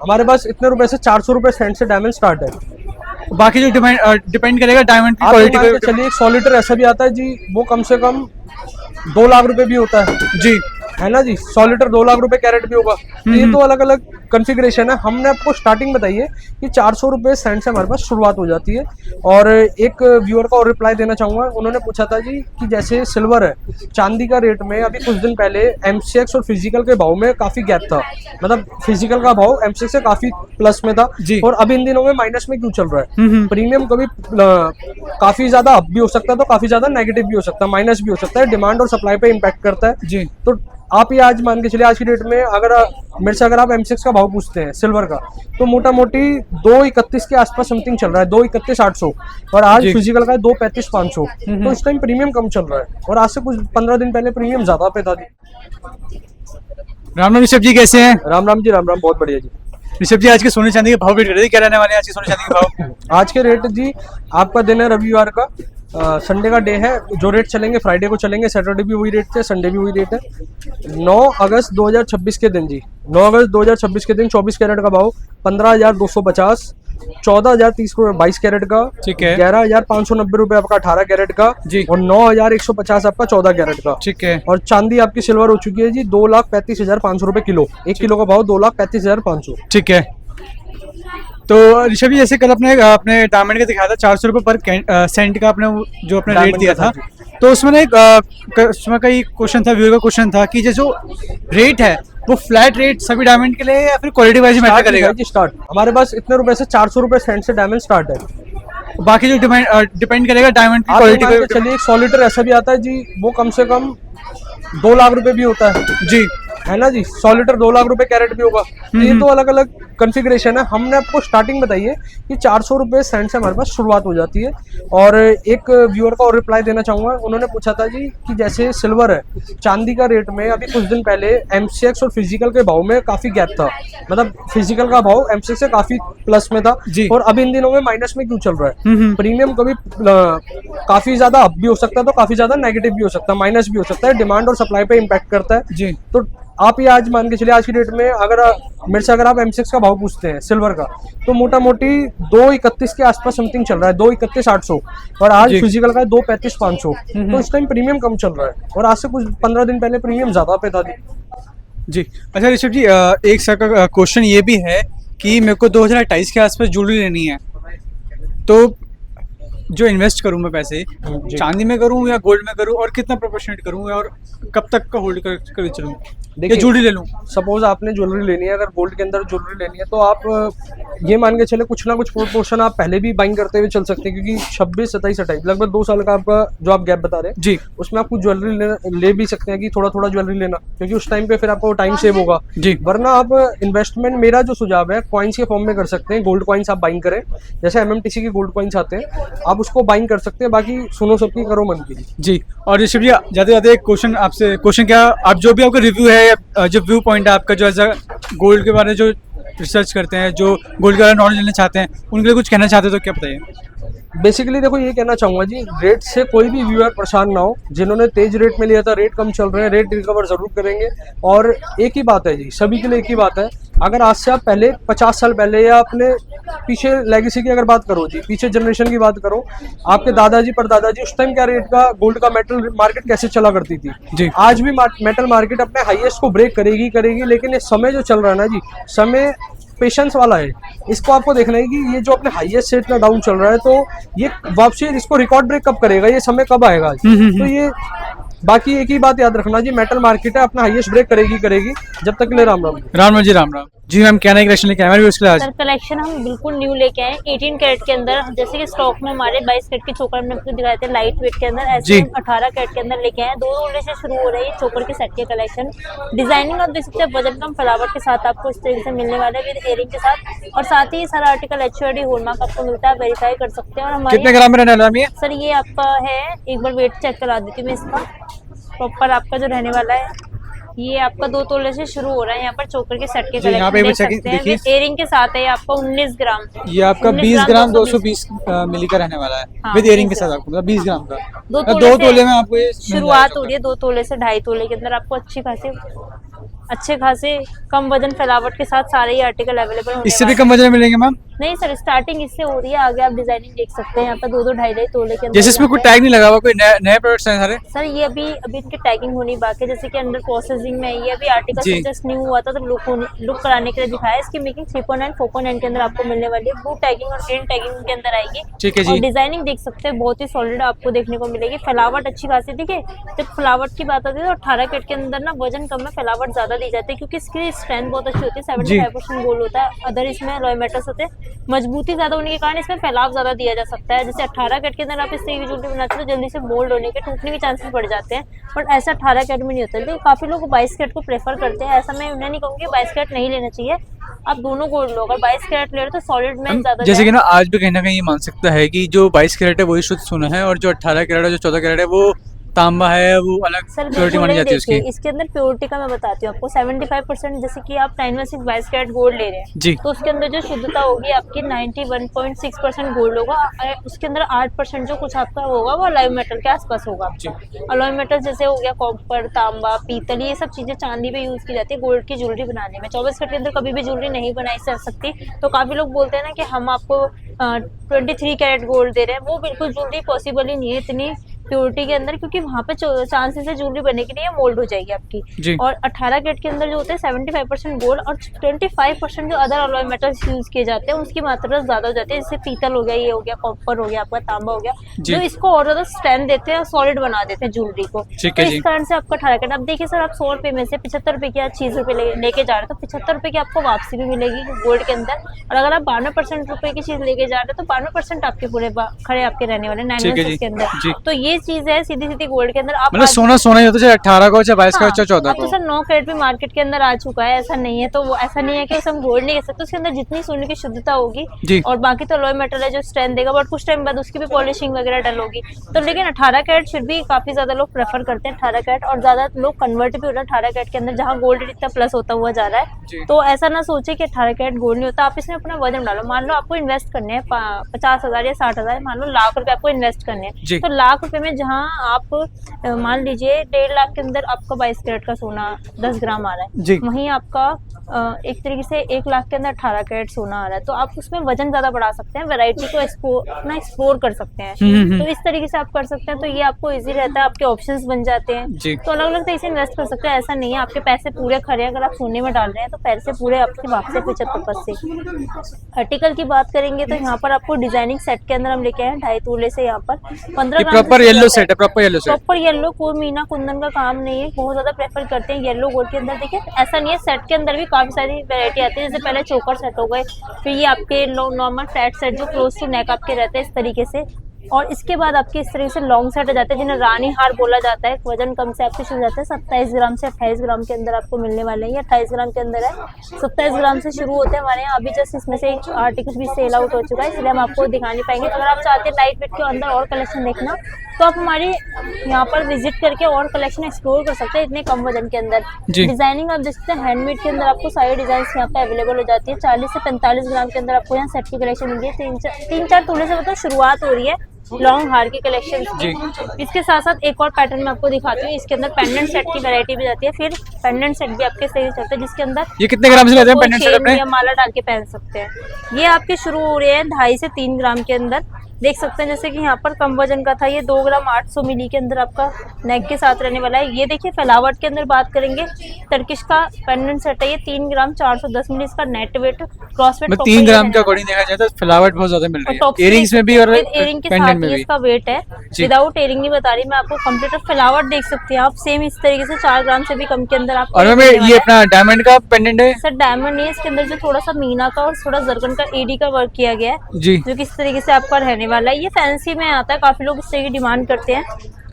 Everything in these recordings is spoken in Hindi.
हमारे पास इतने रुपए से 400 रुपए सेंट से डायमंड स्टार्ट है। बाकी जो डिपेंड करेगा डायमंड की आप क्वालिटी मान के पे। चलिए 100 लीटर ऐसा भी आता है जी, वो कम से कम 2 लाख रुपए भी होता है जी है ना जी। 100 लीटर 2 लाख रुपए कैरेट भी होगा। तो ये तो अलग अलग कॉन्फ़िगरेशन है। हमने आपको स्टार्टिंग बताई है कि 400 रुपए सेंट से हमारे पास शुरुआत हो जाती है। और एक व्यूअर का और रिप्लाई देना चाहूँगा, उन्होंने पूछा था जी कि जैसे सिल्वर है, चांदी का रेट में अभी कुछ दिन पहले एमसीएक्स और फिजिकल के भाव में काफ़ी गैप था, मतलब फिजिकल का भाव एमसीएक्स से काफ़ी प्लस में था जी। और अब इन दिनों में माइनस में क्यों चल रहा है। प्रीमियम कभी काफ़ी ज़्यादा अप भी हो सकता है तो काफ़ी ज़्यादा नेगेटिव भी हो सकता है, माइनस भी हो सकता है, डिमांड और सप्लाई पे इम्पैक्ट करता है जी। तो आप ये आज मान के चलिए आज की डेट में अगर मेरे से अगर आप M6 का भाव पूछते हैं सिल्वर का, तो मोटा मोटी 231 के आसपास समथिंग चल रहा है, 231,800, और आज जी। फिजिकल का है 235,500। तो इस टाइम प्रीमियम कम चल रहा है और आज से कुछ 15 दिन पहले प्रीमियम ज्यादा पे था। राम राम ऋषभ जी, कैसे हैं? राम राम जी, राम राम, बहुत बढ़िया जी। ऋषभ जी, आज के सोने चांदी के भाव रेट कर रहे थे, क्या रहने वाले हैं आज के सोने चांदी के भाव? आज के रेट जी, आपका दिन है रविवार का, संडे का डे है, जो रेट चलेंगे फ्राइडे को चलेंगे, सैटरडे भी वही रेट थे, संडे भी वही रेट है। 9 अगस्त 2026 के दिन जी, 9 अगस्त 2026 के दिन 24 कैरेट का भाव 15,250, 14,030 रुपये 22 कैरेट का, ठीक है। 11,590 रुपये आपका 18 कैरेट का जी। और 9,150 आपका 14 कैरेट का। ठीक है। और चांदी आपकी सिल्वर हो चुकी है जी 2,35,500 रुपये किलो, 1 किलो का भाव 2,35,500। ठीक है। तो ऋषभ जी, जैसे कल अपने डायमंड का दिखाया था 400 रुपये पर सेंट का, आपने जो अपने रेट डायमंड दिया का था, तो उसमें एक उसमें का क्वेश्चन था, व्यूअर का क्वेश्चन था कि जो रेट है वो फ्लैट रेट सभी डायमंड के लिए या फिर क्वालिटी वाइज मैटर करेगा? जी स्टार्ट, हमारे पास इतने रुपए से 400 रुपए सेंट से डायमंड स्टार्ट है। बाकी जो डिपेंड करेगा डायमंड की आप मान क्वालिटी के पे। चलिए 100 लीटर ऐसा भी आता है जी, वो कम से कम 2 लाख रुपए भी होता है जी है ना जी। 100 लीटर 2 लाख रुपए कैरेट भी होगा। तो ये तो अलग अलग कॉन्फ़िगरेशन है। हमने आपको स्टार्टिंग बताई है कि 400 रुपए सेंट से हमारे पास शुरुआत हो जाती है। और एक व्यूअर का और रिप्लाई देना चाहूँगा, उन्होंने पूछा था जी कि जैसे सिल्वर है, चांदी का रेट में अभी कुछ दिन पहले एमसीएक्स और फिजिकल के भाव में काफ़ी गैप था, मतलब फिजिकल का भाव एमसीएक्स से काफ़ी प्लस में था जी। और अब इन दिनों में माइनस में क्यों चल रहा है। प्रीमियम कभी काफ़ी ज़्यादा अप भी हो सकता है तो काफ़ी ज़्यादा नेगेटिव भी हो सकता है, माइनस भी हो सकता है, डिमांड और सप्लाई पे इम्पैक्ट करता है जी। तो आप ये आज मान के चलिए आज की डेट में अगर मेरे से अगर आप M6 का भाव पूछते हैं सिल्वर का, तो मोटा मोटी 231 के आसपास समथिंग चल रहा है, 231,800, और आज जी। फिजिकल का है 235,500। तो इस टाइम प्रीमियम कम चल रहा है और आज से कुछ 15 दिन पहले प्रीमियम ज्यादा पे था जी। अच्छा ऋषभ जी, एक सर का क्वेश्चन ये भी है कि मेरे को 2028 के आसपास ज्वेलरी लेनी है, तो जो इन्वेस्ट करूं मैं पैसे, जी। चांदी में करूं या गोल्ड में करूं, और कितना प्रोपोर्शनेट करूं, और कब तक का होल्ड कर चलूं, या देखिए, ज्वेलरी ले लूं? सपोज आपने ज्वेलरी लेनी है, अगर गोल्ड के अंदर ज्वेलरी लेनी है तो आप ये मान के चले कुछ ना कुछ प्रोपोर्शन आप पहले भी बाइंग करते हुए चल सकते हैं, क्योंकि 26, 27, 28 लगभग 2 साल का आपका जो आप गैप बता रहे हैं जी उसमें आप कुछ ज्वेलरी ले भी सकते हैं कि थोड़ा थोड़ा ज्वेलरी लेना, क्योंकि उस टाइम पे फिर आपको टाइम सेव होगा जी। वरना आप इन्वेस्टमेंट, मेरा जो सुझाव है, कॉइन्स के फॉर्म में कर सकते हैं। गोल्ड कॉइन्स आप बाइंग करें, जैसे एमएमटीसी के गोल्ड कॉइन्स आते हैं, आप उसको बाइंग कर सकते हैं। बाकी सुनो सबकी, करो मन की। जी। और ऋषभ जी, जाते जाते एक क्वेश्चन आपसे, क्वेश्चन क्या, आप जो भी आपका रिव्यू है या जो व्यू पॉइंट है आपका, जो एज गोल्ड के बारे में जो रिसर्च करते हैं, जो गोल्ड के बारे में नॉलेज लेना चाहते हैं, उनके लिए कुछ कहना चाहते हो तो क्या बताइए? बेसिकली देखो, ये कहना चाहूंगा जी, रेट से कोई भी व्यूअर परेशान ना हो। जिन्होंने तेज रेट में लिया था, रेट कम चल रहे हैं, रेट रिकवर जरूर करेंगे। और एक ही बात है जी, सभी के लिए एक ही बात है, अगर आज से आप पहले 50 साल पहले या अपने पीछे लेगेसी की अगर बात करो जी, पीछे जनरेशन की बात करो, आपके दादाजी परदादाजी उस टाइम क्या रेट का गोल्ड का मेटल मार्केट कैसे चला करती थी जी। आज भी मेटल मार्केट अपने हाईएस्ट को ब्रेक करेगी। लेकिन ये समय जो चल रहा है ना जी, समय पेशेंस वाला है। इसको आपको देखना है कि ये जो अपने हाईएस्ट से इतना डाउन चल रहा है, तो ये वापसी इसको रिकॉर्ड ब्रेक कब करेगा, ये समय कब आएगा। तो ये बाकी एक ही बात याद रखना जी, मेटल मार्केट है, अपना हाईएस्ट ब्रेक करेगी। जब तक के लिए राम राम। राम राम जी, राम राम जी। मैम, क्या नई कलेक्शन लेके आए हमारे व्यूअर्स के लिए आज? सर, कलेक्शन हम बिल्कुल न्यू लेके आए 18 कैरेट के अंदर। जैसे कि स्टॉक में हमारे 22 कैरेट के चोकर हमने आपको दिखाए थे लाइट वेट के अंदर, ऐसे हम 18 कैरेट के अंदर लेके आए। 2 तोले से शुरू हो रही है चोकर के सेट के कलेक्शन। डिजाइनिंग आप देख सकते हैं, बजट कम फ्लावर के साथ आपको इस तरीके से मिलने वाले विद इयरिंग के साथ, और साथ ही सारा आर्टिकल HUID हॉलमार्क आपको मिलता है, वेरीफाई कर सकते हैं। और हमारे कितने ग्राम में रहने वाला है ये? सर, ये आपका है, एक बार वेट चेक करा देती हूँ मैं इसका, प्रॉपर आपका जो रहने वाला है, ये आपका 2 तोले से शुरू हो रहा है। यहाँ पर चोकर के सेट के जी, यहाँ पे कलेक्शन देख चेकिंग सकते हैं, देखिए। विद इयरिंग के साथ है। ये आपका 19 ग्राम, ये आपका 20 ग्राम 220 मिली का रहने वाला है, हाँ, विद इयरिंग के 20 साथ आपको मतलब 20 ग्राम का। 2 2 तोले में आपको ये शुरुआत हो रही है। 2 तोले से 2.5 तोले के अंदर आपको अच्छी खासी अच्छे खासे कम वजन फैलावट के साथ सारे ही आर्टिकल अवेलेबल होने इससे भी वाले कम वजन में मिलेंगे मैम? हैं। नहीं सर, स्टार्टिंग इससे हो रही है, आगे आप डिजाइनिंग देख सकते हैं। यहाँ पर 2-2 ढाई तोले के अंदर जैसे इसमें कोई यहाँ पे- टैग नहीं लगा हुआ, कोई नए प्रोडक्ट्स हैं सारे? सर ये अभी इनकी टैगिंग होनी बाकी है, जैसे कि अंडर प्रोसेसिंग में है। ये अभी आर्टिकल जी। जस्ट न्यू हुआ था तो लुक कराने के लिए दिखाया। इसकी मेकिंग 3.9 4.9 के अंदर आपको मिलने वाली है। ब्लू टैगिंग और ग्रीन टैगिंग के अंदर आएगी। ठीक है जी। और डिजाइनिंग देख सकते हैं, बहुत ही सॉलिड आपको देखने को मिलेगी। फैलावट अच्छी खासी, ठीक है। जब फैलावट की बात आती है तो 18 कैरेट के अंदर ना वजन कम है, फैलावट ज्यादा दी जाती है, क्योंकि इसकी स्ट्रेंथ बहुत अच्छी होती है। 75% गोल्ड होता है, अदर इसमें अलॉय मेटल्स होते हैं। मजबूती ज्यादा होने के कारण इसमें फैलाव ज्यादा दिया जा सकता है। जैसे 18 कैरेट के अंदर आप इस तरह की ज्वेलरी बनाते हो तो जल्दी से मोल्ड होने के, टूटने के चांसेस बढ़ जाते हैं, बट ऐसा 18 कैरेट में नहीं होता है। लेकिन काफी लोग 22 कैरेट को प्रेफर करते हैं। ऐसा मैं उन्हें नहीं कहूँगी 22 कैरेट नहीं लेना चाहिए, आप दोनों गोल्ड लो। अगर 22 कैरेट ले रहे हो तो सॉलिड में ज्यादा जैसे कि ना आज भी कहीं ना कहीं ये मान सकता है कि जो 22 कैरेट है वही शुद्ध सोना है, और जो 18 कैरेट है, जो 14 कैरेट है, वो तांबा है, वो अलग सर प्योरिटी बिल्कुल मानी नहीं। जाती है देखिए उसकी। इसके अंदर प्योरिटी का मैं बताती हूँ आपको। 75%, जैसे कि आप 916 22 कैरेट गोल्ड ले रहे हैं जी। तो उसके अंदर जो शुद्धता होगी आपकी 91.6% गोल्ड होगा। उसके अंदर 8% जो कुछ आपका होगा वो अलॉय मेटल के आसपास होगा। अलॉय मेटल जैसे हो गया कॉपर, तांबा, पीतल, ये सब चीजें चांदी पे यूज की जाती है गोल्ड की ज्वेलरी बनाने में। 24 कैरेट के अंदर कभी भी ज्वेलरी नहीं बनाई जा सकती। तो काफी लोग बोलते हैं ना कि हम आपको 23 कैरेट गोल्ड दे रहे हैं, वो बिल्कुल ज्वेलरी पॉसिबल ही नहीं है इतनी प्योरिटी के अंदर, क्योंकि वहाँ पे चांसेस है ज्वेलरी बनने के लिए मोल्ड हो जाएगी आपकी। जी। और 18 कैरेट के अंदर जो होते हैं 75% गोल्ड और 25% जो अदर अलॉय मेटल्स यूज किए जाते हैं उसकी मात्रा ज्यादा हो जाती है। जैसे पीतल हो गया, ये हो गया, कॉपर हो गया, आपका तांबा हो गया, जी। जो इसको और ज्यादा स्ट्रेंथ देते हैं और सॉलिड बना देते हैं ज्वेलरी को। ठीक तो है इस जी। कारण से आपका 18 कैरेट, अब देखिए सर, आप 100 रुपए में से 75 रुपए की या 6 रुपए लेके जा रहे हो तो 75 रुपए की आपको वापसी भी मिलेगी गोल्ड के अंदर। और अगर आप 52% रुपए की चीज लेके जा रहे हो तो 52% आपके पूरे खड़े आपके रहने वाले ठीक है 916 जी। के अंदर। जी। तो ये चीज है सीधी सीधी गोल्ड के अंदर। आप मतलब सोना सोना ही होता है, चाहे 18 को, चाहे 22 का, हाँ, चाहे 14 अब तो को। सर 9 कैरेट भी मार्केट के अंदर आ चुका है, ऐसा नहीं है। तो वो ऐसा नहीं है कि उसे हम गोल्ड नहीं कह सकते, उसके अंदर जितनी सोने की शुद्धता होगी जी। और बाकी तो अलॉय मेटल है जो स्ट्रेंथ देगा, बट कुछ टाइम बाद उसकी भी पॉलिशिंग वगैरह डल होगी। तो लेकिन 18 कैरेट फिर भी काफी ज्यादा लोग प्रेफर करते हैं 18 कैरेट, और ज्यादा लोग कन्वर्ट भी हो रहे हैं 18 कैरेट के अंदर, जहाँ गोल्ड इतना प्लस होता हुआ जा रहा जी। है। तो ऐसा ना सोचे कि 18 कैरेट गोल्ड नहीं होता। आप इसमें अपना वजन डालो। मान लो आपको इन्वेस्ट करने हैं 50,000 या 60,000, मान लो लाख रुपए आपको इन्वेस्ट करने जी। हैं, तो लाख रुपए में जहाँ आप मान लीजिए 1.5 लाख के अंदर आपका 22 कैरेट का सोना 10 ग्राम आ रहा जी। है, वहीं आपका एक तरीके से 1 लाख के अंदर 18 कैरेट सोना आ रहा है, तो आप उसमें वजन ज्यादा बढ़ा सकते हैं, वैरायटी को अपना एक्सप्लोर कर सकते हैं। तो इस तरीके से आप कर सकते हैं, तो ये आपको इजी रहता है, आपके ऑप्शंस बन जाते हैं। जी। तो अलग अलग तरीके से इन्वेस्ट कर सकते हैं, ऐसा नहीं है आपके पैसे पूरे खड़े हैं। अगर आप सोने में डाल रहे हैं तो पैसे पूरे आपके वापस 75%। आर्टिकल की बात करेंगे तो यहाँ पर आपको डिजाइनिंग सेट के अंदर हम लेके आए 2.5 तोले से, यहाँ पर 15 ये ग्राम प्रॉपर से येलो शुरू सेट है, proper yellow set. Proper yellow, कोई मीना कुंदन का काम नहीं है। बहुत ज्यादा प्रेफर करते हैं येलो गोल्ड के अंदर। देखिए ऐसा नहीं है, सेट के अंदर भी काफी सारी वैरायटी आती है। जैसे पहले चोकर सेट हो गए, फिर ये आपके नॉर्मल फ्लैट सेट जो क्लोज टू नेक आपके रहते हैं इस तरीके से, और इसके बाद आपके इस तरीके से लॉन्ग सेट आ जाते हैं जिन्हें रानी हार बोला जाता है। वजन कम से आपके शुरू जाते हैं 27 ग्राम से 28 ग्राम के अंदर आपको मिलने वाले हैं। ये 28 ग्राम के अंदर है, 27 ग्राम से शुरू होते हैं हमारे यहाँ। अभी जस्ट इसमें से एक आर्टिकल भी सेल आउट हो चुका है, इसलिए हम आपको दिखा नहीं पाएंगे। अगर आप चाहते हैं लाइट वेट के अंदर और कलेक्शन देखना तो आप हमारे यहाँ पर विजिट करके और कलेक्शन एक्सप्लोर कर सकते हैं इतने कम वजन के अंदर। जी। डिजाइनिंग आप देख सकते हैं, हैंडमेड के अंदर आपको सारी डिजाइन यहाँ पे अवेलेबल हो जाती है। 40 से 45 ग्राम के अंदर आपको यहाँ सेट की कलेक्शन मिलती है। 3-4 तोले से मतलब शुरुआत हो रही है लॉन्ग हार की कलेक्शन की। इसके साथ साथ एक और पैटर्न मैं आपको दिखाती हूँ। इसके अंदर पेंडेंट सेट की वैरायटी भी जाती है, फिर पेंडेंट सेट भी आपके सही चलते हैं, जिसके अंदर ये कितने ग्राम से लेते हैं कोई पेंडेंट सेट चेन अपने? या माला डाल के पहन सकते हैं। ये आपके शुरू हो रहे हैं 2.5 से 3 ग्राम के अंदर। देख सकते हैं जैसे कि यहाँ पर कम वजन का था, ये 2 ग्राम 800 मिली के अंदर आपका नेक के साथ रहने वाला है। ये देखिए फैलावट के अंदर बात करेंगे, टर्किश का पेंडेंट सेट है, ये 3 ग्राम 410 मिली इसका नेट वेट, क्रॉस वेट 3 ग्राम के अकॉर्डिंग देखा जाए तो फ्लावर बहुत ज्यादा मिल रही है, इयरिंग्स में भी और इयरिंग के पेंडेंट साथ में ही भी। इसका वेट है। जी। विदाउट इयरिंग नहीं बता रही मैं आपको, कंप्लीट फ्लावर देख सकते हैं आप सेम इस तरीके से 4 ग्राम से भी कम के अंदर आप। और मैम ये अपना डायमंड का पेंडेंट है सर डायमंड नहीं है, इसके अंदर जो थोड़ा सा मीना का और थोड़ा जरकन का एडी का वर्क किया गया है, जी। जो कि इस तरीके से आपका रहने वाला है। ये फैंसी में आता है, काफी लोग इस तरह की डिमांड करते हैं।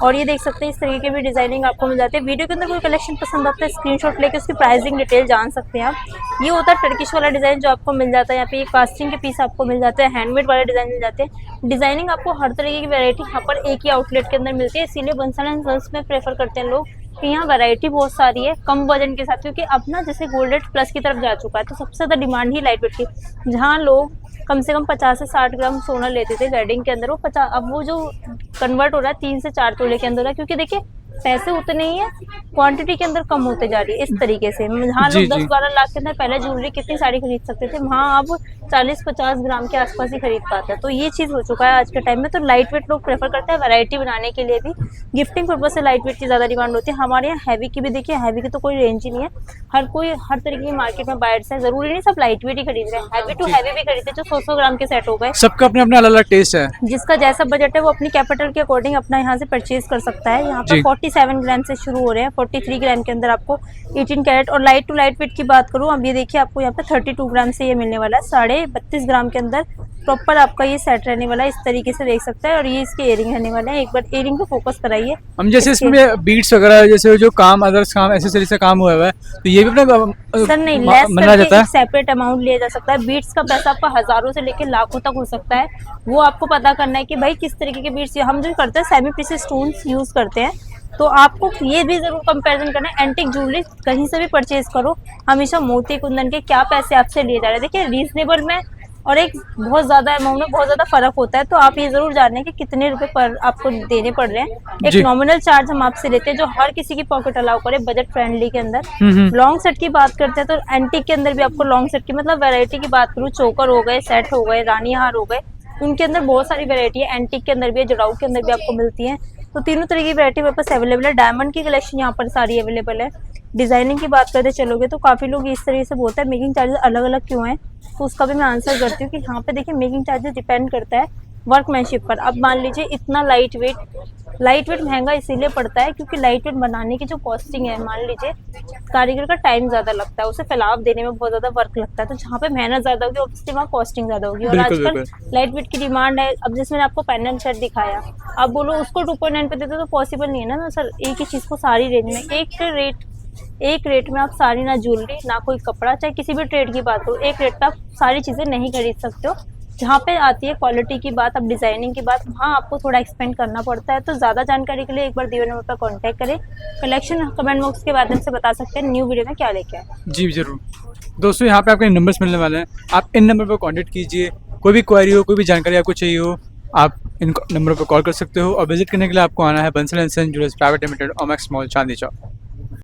और ये देख सकते हैं इस तरीके की भी डिजाइनिंग आपको मिल जाती है। वीडियो के अंदर कोई कलेक्शन पसंद आता है स्क्रीनशॉट लेके उसकी प्राइसिंग डिटेल जान सकते हैं आप। ये होता है टर्किश वाला डिजाइन जो आपको मिल जाता है। यहाँ पे ये कास्टिंग के पीस आपको मिल जाते हैं, हैंडमेड वाले डिजाइन मिल जाते हैं। डिजाइनिंग आपको हर तरीके की वैरायटी यहाँ पर एक ही आउटलेट के अंदर मिलती है, इसीलिए बंसल एंड सन्स में प्रेफर करते हैं लोग कि यहाँ वैरायटी बहुत सारी है कम वजन के साथ, क्योंकि अब ना जैसे गोल्ड रेट प्लस की तरफ जा चुका है तो सबसे ज्यादा डिमांड ही लाइट वेट की, जहाँ लोग कम से कम 50 से 60 ग्राम सोना लेते थे वेडिंग के अंदर, वो 50 अब वो जो कन्वर्ट हो रहा है 3 से 4 तोले के अंदर हो रहा है। क्योंकि देखिए पैसे उतने ही है, क्वांटिटी के अंदर कम होते जा रही है इस तरीके से। जहाँ जी, लोग जी। 10-12 लाख के अंदर पहले ज्वेलरी कितनी सारी खरीद सकते थे, वहाँ अब 40-50 ग्राम के आसपास ही खरीद पाते हैं। तो ये चीज़ हो चुका है आज के टाइम में। तो लाइट वेट लोग प्रेफर करते हैं वैरायटी बनाने के लिए भी, गिफ्टिंग पर्पज से लाइट वेट की ज़्यादा डिमांड होती है। हमारे यहाँ हैवी की भी देखिए, हैवी की तो कोई रेंज ही नहीं है, हर कोई हर तरीके की मार्केट में बायर्स है, जरूरी नहीं सब लाइट वेट ही खरीद रहे हैं, हैवी टू हैवी भी खरीदते हैं जो 100-100 ग्राम के सेट हो गए। सबका अपने अपना अलग अलग टेस्ट है। जिसका जैसा बजट है वो अपनी कैपिटल के अकॉर्डिंग अपना यहाँ से परचेज कर सकता है। यहाँ पर जी। 47 ग्राम से शुरू हो रहे हैं, 43 ग्राम के अंदर आपको 18 कैरेट। और लाइट टू लाइट वेट की बात करूँ, अब ये देखिए आपको यहाँ पे 32 ग्राम से ये मिलने वाला है, 32.5 ग्राम के अंदर प्रॉपर आपका ये सेट रहने वाला है, इस तरीके से देख सकते हैं। और ये इसके इयरिंग रहने वाले हैं, एक बार इयरिंग पे फोकस कराइए। हम जैसे इसके- इसमें बीट्स वगैरह जैसे जो काम अदर्स काम एसेसरीज का काम हुआ है तो ये भी अपने सर नहीं, मा- लेस मना करके जाता है। सेपरेट अमाउंट लिया जा सकता है। बीट्स का पैसा आपका हजारों से लेकर लाखों तक हो सकता है, वो आपको पता करना है कि भाई किस तरीके के बीट्स। हम जो करते हैं सेमी प्रीसियस स्टोन्स यूज करते हैं, तो आपको ये भी जरूर कंपैरिजन करना है। एंटिक ज्वेलरी कहीं से भी परचेज करो, हमेशा मोती कुंदन के क्या पैसे आपसे लिए जा रहे हैं, देखिए रीजनेबल में और एक बहुत ज्यादा अमाउंट में बहुत ज्यादा फर्क होता है। तो आप ये जरूर जानें कि कितने रुपए पर आपको देने पड़ रहे हैं। जी। एक नॉमिनल चार्ज हम आपसे लेते हैं जो हर किसी की पॉकेट अलाउ करे, बजट फ्रेंडली के अंदर। हम्म। लॉन्ग सेट की बात करते हैं तो एंटीक के अंदर भी आपको लॉन्ग सेट की मतलब वैरायटी की बात करूँ, चोकर हो गए, सेट हो गए, रानी हार हो गए, उनके अंदर बहुत सारी वैरायटी है। एंटीक के अंदर भी है, जड़ाऊ के अंदर भी आपको मिलती है। तो तीनों तरह की वैरायटी मेरे पास अवेलेबल है। डायमंड की कलेक्शन यहाँ पर सारी अवेलेबल है। डिजाइनिंग की बात करते चलोगे तो काफी लोग इस तरीके से बोलते हैं मेकिंग चार्जेस अलग अलग क्यों हैं, तो उसका भी मैं आंसर करती हूँ कि यहाँ पे देखिए मेकिंग चार्जेस डिपेंड करता है वर्कमैनशिप पर। अब मान लीजिए इतना लाइट वेट महंगा इसीलिए पड़ता है क्योंकि लाइट वेट बनाने की जो कॉस्टिंग है, मान लीजिए कारीगर का टाइम ज्यादा लगता है, उसे फैलाव देने में बहुत ज्यादा वर्क लगता है, तो जहाँ पे मेहनत ज्यादा होगी ऑब्वियसली वहाँ कॉस्टिंग ज्यादा होगी। और बिल्कुल, आजकल लाइट वेट की डिमांड है। अब जैसे मैंने आपको पेंडेंट सेट दिखाया, अब बोलो उसको 2.9 पे देते तो पॉसिबल नहीं है ना सर। एक ही चीज को सारी रेंज में एक रेट में आप सारी, ना ज्वेलरी ना कोई कपड़ा, चाहे किसी भी ट्रेड की बात करो, एक रेट पे आप सारी चीजें नहीं खरीद सकते हो। जहाँ पे आती है क्वालिटी की बात, अब डिजाइनिंग की बात, वहाँ आपको थोड़ा एक्सपेंड करना पड़ता है। तो ज्यादा जानकारी के लिए एक बार दिए नंबर पर कांटेक्ट करें। कलेक्शन कमेंट बॉक्स के माध्यम से बता सकते हैं न्यू वीडियो में क्या लेके आए। जी जरूर दोस्तों, यहाँ पे आपके नंबर्स मिलने वाले हैं, आप इन नंबर पर कांटेक्ट कीजिए। कोई भी क्वेरी हो, कोई भी जानकारी आपको चाहिए हो, आप इन नंबर पर कॉल कर सकते हो। और विजिट करने के लिए आपको आना है Bansal and son jewellers private limited, Omaxe mall, Chandni Chowk.